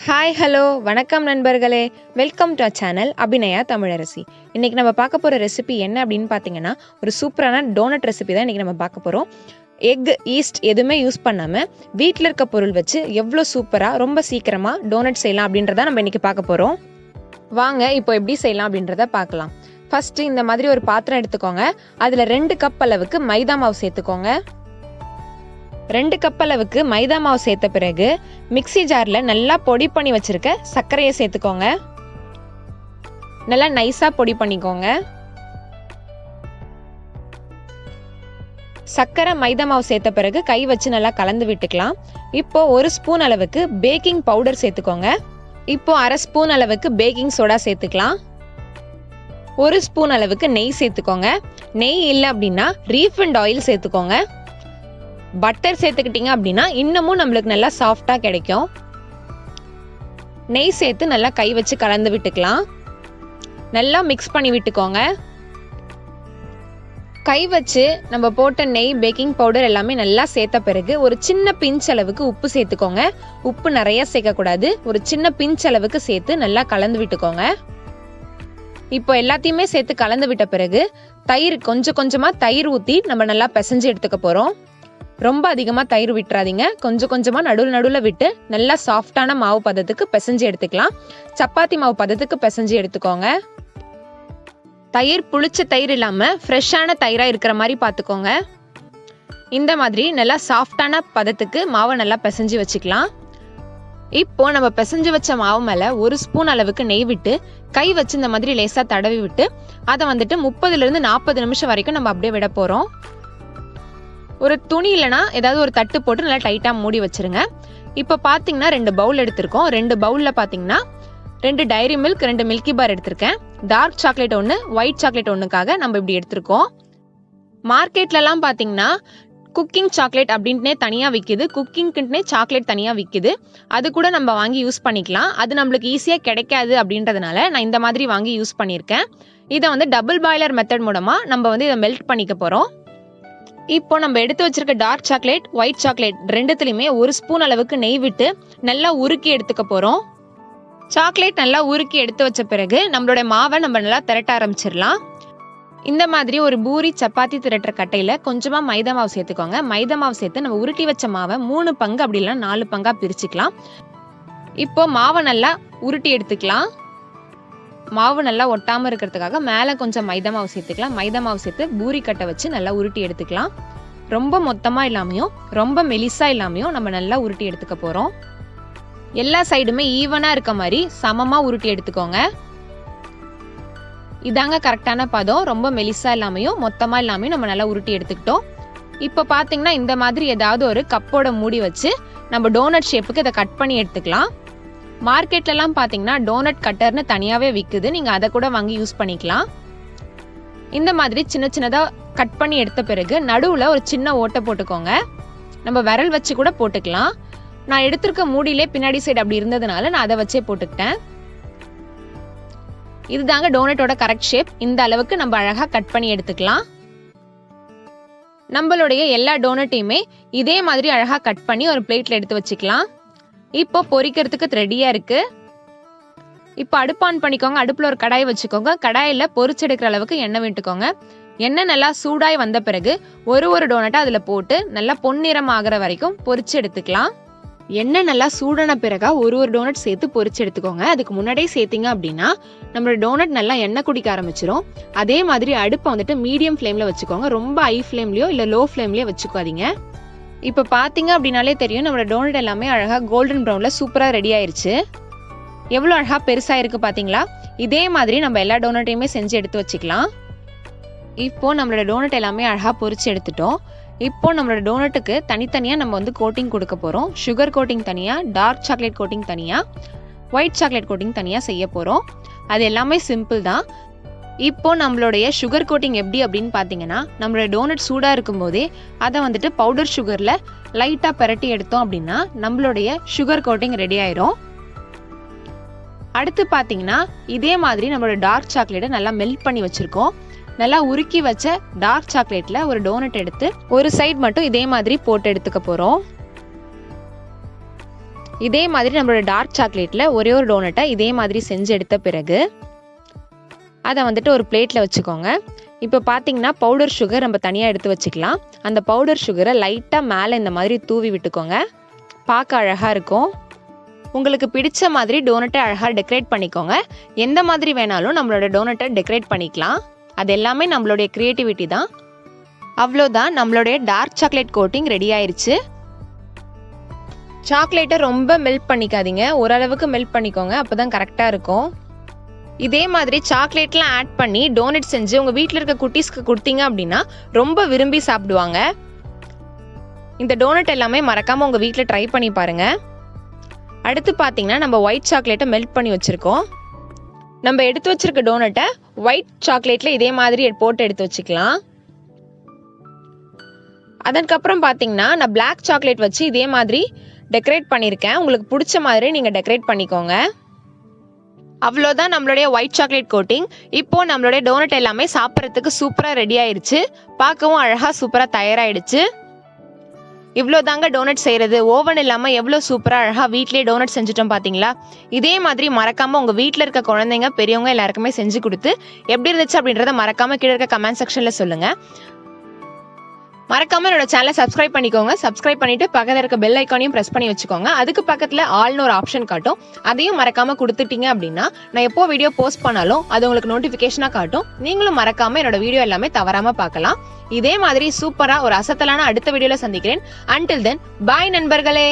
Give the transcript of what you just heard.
Hi hello வணக்கம் நண்பர்களே, welcome to channel Abhinaya Tamilarasi. இன்றைக்கி நம்ம பார்க்க போகிற ரெசிபி என்ன அப்படின்னு பார்த்தீங்கன்னா, ஒரு சூப்பரான டோனட் ரெசிபி தான் இன்றைக்கி நம்ம பார்க்க போகிறோம். எக், ஈஸ்ட் எதுவுமே யூஸ் பண்ணாமல் வீட்டில் இருக்க பொருள் வச்சு எவ்வளோ சூப்பராக ரொம்ப சீக்கிரமாக டோனட் செய்யலாம் அப்படின்றத நம்ம இன்றைக்கி பார்க்க போகிறோம். வாங்க இப்போ எப்படி செய்யலாம் அப்படின்றத பார்க்கலாம். ஃபஸ்ட்டு இந்த மாதிரி ஒரு பாத்திரம் எடுத்துக்கோங்க. அதில் 2 கப் அளவுக்கு மைதா மாவு சேர்த்துக்கோங்க. 2 கப் அளவுக்கு மைதா மாவு சேர்த்த பிறகு மிக்ஸி ஜாரில் நல்லா பொடி பண்ணி வச்சிருக்க சர்க்கரையை சேர்த்துக்கோங்க. நல்லா நைஸாக பொடி பண்ணிக்கோங்க. சர்க்கரை மைதா மாவு சேர்த்த பிறகு கை வச்சு நல்லா கலந்து விட்டுக்கலாம். இப்போ 1 ஸ்பூன் அளவுக்கு பேக்கிங் பவுடர் சேர்த்துக்கோங்க. இப்போ 1/2 ஸ்பூன் அளவுக்கு பேக்கிங் சோடா சேர்த்துக்கலாம். 1 ஸ்பூன் அளவுக்கு நெய் சேர்த்துக்கோங்க. நெய் இல்லை அப்படின்னா ரீஃபண்ட் ஆயில் சேர்த்துக்கோங்க. பட்டர் சேர்த்துக்கிட்டீங்க அப்படின்னா இன்னமும் நம்மளுக்கு நல்லா சாஃப்டாக கிடைக்கும். நெய் சேர்த்து நல்லா கை வச்சு கலந்து விட்டுக்கலாம். நல்லா மிக்ஸ் பண்ணி விட்டுக்கோங்க. கை வச்சு நம்ம போட்ட நெய், பேக்கிங் பவுடர் எல்லாமே நல்லா சேர்த்த பிறகு ஒரு சின்ன பிஞ்ச் அளவுக்கு உப்பு சேர்த்துக்கோங்க. உப்பு நிறைய சேர்க்கக்கூடாது, ஒரு சின்ன பிஞ்ச் அளவுக்கு சேர்த்து நல்லா கலந்து விட்டுக்கோங்க. இப்போ எல்லாத்தையுமே சேர்த்து கலந்து விட்ட பிறகு தயிர் கொஞ்சம் கொஞ்சமாக தயிர் ஊற்றி நம்ம நல்லா பிசைஞ்சு எடுத்துக்க போகிறோம். ரொம்ப அதிகமாக தயிர் விட்டுறாதீங்க, கொஞ்சம் கொஞ்சமாக நடுவில் விட்டு நல்லா சாஃப்டான மாவு பதத்துக்கு பிசைஞ்சு எடுத்துக்கலாம். சப்பாத்தி மாவு பதத்துக்கு பிசைஞ்சு எடுத்துக்கோங்க. தயிர் புளிச்ச தயிர் இல்லாமல் ஃப்ரெஷ்ஷான தயிராக இருக்கிற மாதிரி பார்த்துக்கோங்க. இந்த மாதிரி நல்லா சாஃப்டான பதத்துக்கு மாவை நல்லா பிசைஞ்சு வச்சுக்கலாம். இப்போ நம்ம பிசைஞ்சு வச்ச மாவு மேலே 1 ஸ்பூன் அளவுக்கு நெய் விட்டு கை வச்சு இந்த மாதிரி லேசாக தடவி விட்டு அதை 30 to 40 நிமிஷம் வரைக்கும் நம்ம அப்படியே விட போகிறோம். ஒரு துணி இல்லைனா ஏதாவது ஒரு தட்டு போட்டு நல்லா டைட்டாக மூடி வச்சிருங்க. இப்போ பார்த்தீங்கன்னா 2 பவுல் எடுத்திருக்கோம். 2 பவுலில் பார்த்தீங்கன்னா 2 டைரி மில்க், 2 மில்கி பார் எடுத்திருக்கேன். டார்க் சாக்லேட் 1, ஒயிட் சாக்லேட் 1க்காக நம்ம இப்படி எடுத்திருக்கோம். மார்க்கெட்லலாம் பார்த்தீங்கன்னா குக்கிங் சாக்லேட் அப்படின்ட்டுனே தனியாக விற்கிது, குக்கிங்க்குன்னே சாக்லேட் தனியாக விற்கிது. அது கூட நம்ம வாங்கி யூஸ் பண்ணிக்கலாம். அது நம்மளுக்கு ஈஸியாக கிடைக்காது அப்படின்றதுனால நான் இந்த மாதிரி வாங்கி யூஸ் பண்ணியிருக்கேன். இதை டபுள் பாய்லர் மெத்தட் மூலமாக நம்ம இதை மெல்ட் பண்ணிக்க போகிறோம். இப்போ நம்ம எடுத்து வச்சிருக்க டார்க் சாக்லேட், ஒயிட் சாக்லேட் ரெண்டுத்துலையுமே 1 ஸ்பூன் அளவுக்கு நெய் விட்டு நல்லா உருக்கி எடுத்துக்க போகிறோம். சாக்லேட் நல்லா உருக்கி எடுத்து வச்ச பிறகு நம்மளோட மாவை நம்ம நல்லா திரட்ட ஆரம்பிச்சிடலாம். இந்த மாதிரி ஒரு பூரி சப்பாத்தி திரட்டுற கட்டையில் கொஞ்சமாக மைதா மாவு சேர்த்துக்கோங்க. மைதா மாவு சேர்த்து நம்ம உருட்டி வச்ச மாவை 3 பங்கு அப்படி இல்லைன்னா 4 பங்காக பிரிச்சுக்கலாம். இப்போ மாவை நல்லா உருட்டி எடுத்துக்கலாம். மாவு நல்லா ஒட்டாமல் இருக்கிறதுக்காக மேலே கொஞ்சம் மைதா மாவு சேர்த்துக்கலாம். மைதா மாவு சேர்த்து பூரி கட்டை வச்சு நல்லா உருட்டி எடுத்துக்கலாம். ரொம்ப மொத்தமாக இல்லாமையும் ரொம்ப மெலிசாக இல்லாமையும் நம்ம நல்லா உருட்டி எடுத்துக்க போகிறோம். எல்லா சைடுமே ஈவனாக இருக்க மாதிரி சமமாக உருட்டி எடுத்துக்கோங்க. இதாங்க கரெக்டான பதம். ரொம்ப மெலிசா இல்லாமையும் மொத்தமாக இல்லாமையும் நம்ம நல்லா உருட்டி எடுத்துக்கிட்டோம். இப்போ பார்த்தீங்கன்னா இந்த மாதிரி ஏதாவது ஒரு கப்போட மூடி வச்சு நம்ம டோனட் ஷேப்புக்கு இதை கட் பண்ணி எடுத்துக்கலாம். மார்க்கெட்லலாம் பார்த்தீங்கன்னா டோனட் கட்டர்னு தனியாகவே விற்குது, நீங்கள் அதை கூட வாங்கி யூஸ் பண்ணிக்கலாம். இந்த மாதிரி சின்ன சின்னதாக கட் பண்ணி எடுத்த பிறகு நடுவில் ஒரு சின்ன ஓட்டை போட்டுக்கோங்க. நம்ம விரல் வச்சு கூட போட்டுக்கலாம். நான் எடுத்திருக்க மூடியிலே பின்னாடி சைடு அப்படி இருந்ததுனால நான் அதை வச்சே போட்டுக்கிட்டேன். இதுதாங்க டோனட்டோட கரெக்ட் ஷேப். இந்த அளவுக்கு நம்ம அழகாக கட் பண்ணி எடுத்துக்கலாம். நம்மளுடைய எல்லா டோனட்டையுமே இதே மாதிரி அழகாக கட் பண்ணி ஒரு பிளேட்டில் எடுத்து வச்சுக்கலாம். இப்போ பொரிக்கிறதுக்கு ரெடியாக இருக்கு. இப்போ அடுப்பு ஆன் பண்ணிக்கோங்க. அடுப்பில் ஒரு கடாய் வச்சுக்கோங்க. கடாயில் பொரிச்செடுக்கிற அளவுக்கு எண்ணெய் விட்டுக்கோங்க. எண்ணெய் நல்லா சூடாய் வந்த பிறகு ஒரு டோனட்டை அதில் போட்டு நல்லா பொன்னிறம் ஆகிற வரைக்கும் பொரிச்சு எடுத்துக்கலாம். எண்ணெய் நல்லா சூடான பிறகா ஒரு டோனட் சேர்த்து பொரிச்சு எடுத்துக்கோங்க. அதுக்கு முன்னாடியே சேர்த்திங்க அப்படின்னா நம்மளோட டோனட் நல்லா எண்ணெய் குடிக்க ஆரம்பிச்சிடும். அதே மாதிரி அடுப்பை மீடியம் ஃப்ளேமில் வச்சுக்கோங்க. ரொம்ப ஹை ஃப்ளேம்லையோ இல்லை லோ ஃப்ளேம்லையோ வச்சுக்காதீங்க. இப்போ பார்த்தீங்க அப்படின்னாலே தெரியும் நம்மளோட டோனட் எல்லாமே அழகாக கோல்டன் ப்ரௌனில் சூப்பராக ரெடி ஆயிடுச்சு. எவ்வளோ அழகாக பெருசாக இருக்குது பார்த்தீங்களா? இதே மாதிரி நம்ம எல்லா டோனட்டையுமே செஞ்சு எடுத்து வச்சுக்கலாம். இப்போ நம்மளோட டோனட் எல்லாமே அழகாக பொரிச்சு எடுத்துட்டோம். இப்போ நம்மளோட டோனட்டுக்கு தனித்தனியாக நம்ம கோட்டிங் கொடுக்க போகிறோம். சுகர் கோட்டிங் தனியாக, டார்க் சாக்லேட் கோட்டிங் தனியாக, ஒயிட் சாக்லேட் கோட்டிங் தனியாக செய்ய போகிறோம். அது எல்லாமே சிம்பிள் தான். இப்போ நம்மளுடைய சுகர் கோட்டிங் எப்படி அப்படின்னு பார்த்தீங்கன்னா, நம்மளோட டோனட் சூடாக இருக்கும் போதே அதை பவுடர் சுகரில் லைட்டாக பரட்டி எடுத்தோம் அப்படின்னா நம்மளுடைய சுகர் கோட்டிங் ரெடி ஆயிரும். அடுத்து பார்த்தீங்கன்னா இதே மாதிரி நம்மளோட டார்க் சாக்லேட்டை நல்லா மெல்ட் பண்ணி வச்சுருக்கோம். நல்லா உருக்கி வச்ச டார்க் சாக்லேட்டில் ஒரு டோனட் எடுத்து ஒரு சைடு மட்டும் இதே மாதிரி போட்டு எடுத்துக்க போகிறோம். இதே மாதிரி நம்மளோட டார்க் சாக்லேட்டில் ஒரே ஒரு டோனட்டை இதே மாதிரி செஞ்சு எடுத்த பிறகு அதை வந்துட்டு ஒரு பிளேட்டில் வச்சுக்கோங்க. இப்போ பார்த்தீங்கன்னா பவுடர் சுகர் நம்ம தனியாக எடுத்து வச்சுக்கலாம். அந்த பவுடர் சுகரை லைட்டாக மேலே இந்த மாதிரி தூவி விட்டுக்கோங்க. பார்க்க அழகாக இருக்கும். உங்களுக்கு பிடிச்ச மாதிரி டோனட்டை அழகாக டெக்கரேட் பண்ணிக்கோங்க. எந்த மாதிரி வேணாலும் நம்மளோட டோனட்டை டெக்கரேட் பண்ணிக்கலாம். அது எல்லாமே நம்மளுடைய க்ரியேட்டிவிட்டி தான். அவ்வளோதான், நம்மளுடைய டார்க் சாக்லேட் கோட்டிங் ரெடி ஆயிடுச்சு. சாக்லேட்டை ரொம்ப மெல்ட் பண்ணிக்காதீங்க, ஓரளவுக்கு மெல்ட் பண்ணிக்கோங்க, அப்போ தான் கரெக்டாக இருக்கும். இதே மாதிரி சாக்லேட்லாம் ஆட் பண்ணி டோனட் செஞ்சு உங்கள் வீட்டில் இருக்க குட்டீஸ்க்கு கொடுத்தீங்க அப்படின்னா ரொம்ப விரும்பி சாப்பிடுவாங்க. இந்த டோனட் எல்லாமே மறக்காமல் உங்கள் வீட்டில் ட்ரை பண்ணி பாருங்கள். அடுத்து பார்த்தீங்கன்னா நம்ம ஒயிட் சாக்லேட்டை மெல்ட் பண்ணி வச்சுருக்கோம். நம்ம எடுத்து வச்சிருக்க டோனட்டை ஒயிட் சாக்லேட்டில் இதே மாதிரி போட்டு எடுத்து வச்சுக்கலாம். அதுக்கப்புறம் பார்த்தீங்கன்னா நான் பிளாக் சாக்லேட் வச்சு இதே மாதிரி டெக்கரேட் பண்ணியிருக்கேன். உங்களுக்கு பிடிச்ச மாதிரி நீங்கள் டெக்கரேட் பண்ணிக்கோங்க. அவ்வளோதான் நம்மளுடைய ஒயிட் சாக்லேட் கோட்டிங். இப்போ நம்மளுடைய டோனட் எல்லாமே சாப்பிட்றதுக்கு சூப்பராக ரெடி ஆயிடுச்சு. பார்க்கவும் அழகாக சூப்பராக தயாராகிடுச்சு. இவ்வளோ தாங்க டோனட் செய்கிறது. ஓவன் இல்லாமல் எவ்வளோ சூப்பராக அழகாக வீட்லேயே டோனட் செஞ்சுட்டோம் பார்த்தீங்களா? இதே மாதிரி மறக்காமல் உங்கள் வீட்டில் இருக்க குழந்தைங்க பெரியவங்க எல்லாருக்குமே செஞ்சு கொடுத்து எப்படி இருந்துச்சு அப்படின்றத மறக்காமல் கீழே இருக்க கமெண்ட் செக்ஷனில் சொல்லுங்கள். மறக்காம என்னோட சேனலை சப்ஸ்கிரைப் பண்ணிக்கோங்க. சப்ஸ்கிரைப் பண்ணிட்டு பக்கத்தில் இருக்க பெல் ஐக்கானையும் ப்ரெஸ் பண்ணி வச்சுக்கோங்க. அதுக்கு பக்கத்தில் ஆல்னு ஒரு ஆப்ஷன் காட்டும். அதையும் மறக்காம கொடுத்துட்டீங்க அப்படின்னா நான் எப்போ வீடியோ போஸ்ட் பண்ணாலும் அது உங்களுக்கு நோட்டிஃபிகேஷனாக காட்டும். நீங்களும் மறக்காம என்னோட வீடியோ எல்லாமே தவறாம பார்க்கலாம். இதே மாதிரி சூப்பரா ஒரு அசத்தலான அடுத்த வீடியோல சந்திக்கிறேன். Until then, bye நண்பர்களே.